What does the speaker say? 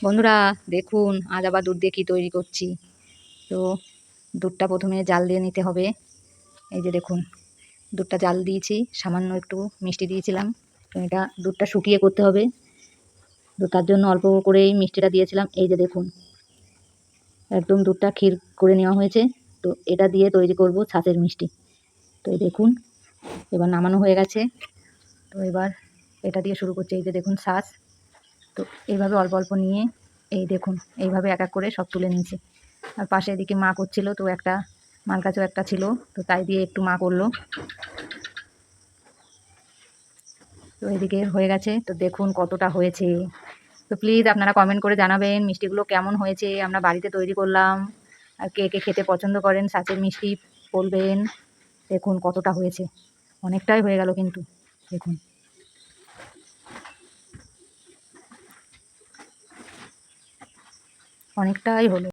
বন্ধুরা, দেখুন আজ আবার দুধ দিয়ে কী তৈরি করছি। তো দুধটা প্রথমে জাল দিয়ে নিতে হবে। এই যে দেখুন, দুধটা জাল দিয়েছি, সামান্য একটু মিষ্টি দিয়েছিলাম। তো এটা দুধটা শুকিয়ে করতে হবে। তো তার জন্য অল্প করেই মিষ্টিটা দিয়েছিলাম। এই যে দেখুন, একদম দুধটা ক্ষীর করে নেওয়া হয়েছে। তো এটা দিয়ে তৈরি করব ছাঁচের মিষ্টি। তো এই দেখুন, এবার নামানো হয়ে গেছে। তো এবার এটা দিয়ে শুরু করছি। এই যে দেখুন ছাঁচ। তো এইভাবে অল্প অল্প নিয়ে এই দেখুন এইভাবে এক এক করে সব তুলে নিয়েছি। আর পাশে এদিকে মা করছিল, তো একটা মার কাছেও একটা ছিল, তো তাই দিয়ে একটু মা করলো। তো এদিকে হয়ে গেছে। তো দেখুন কতটা হয়েছে। তো প্লিজ আপনারা কমেন্ট করে জানাবেন মিষ্টিগুলো কেমন হয়েছে। আমরা বাড়িতে তৈরি করলাম, আর কে কে খেতে পছন্দ করেন ছাঁচের মিষ্টি বলবেন। দেখুন কতটা হয়েছে, অনেকটাই হয়ে গেল কিন্তু। দেখুন অনেকটাই হলো।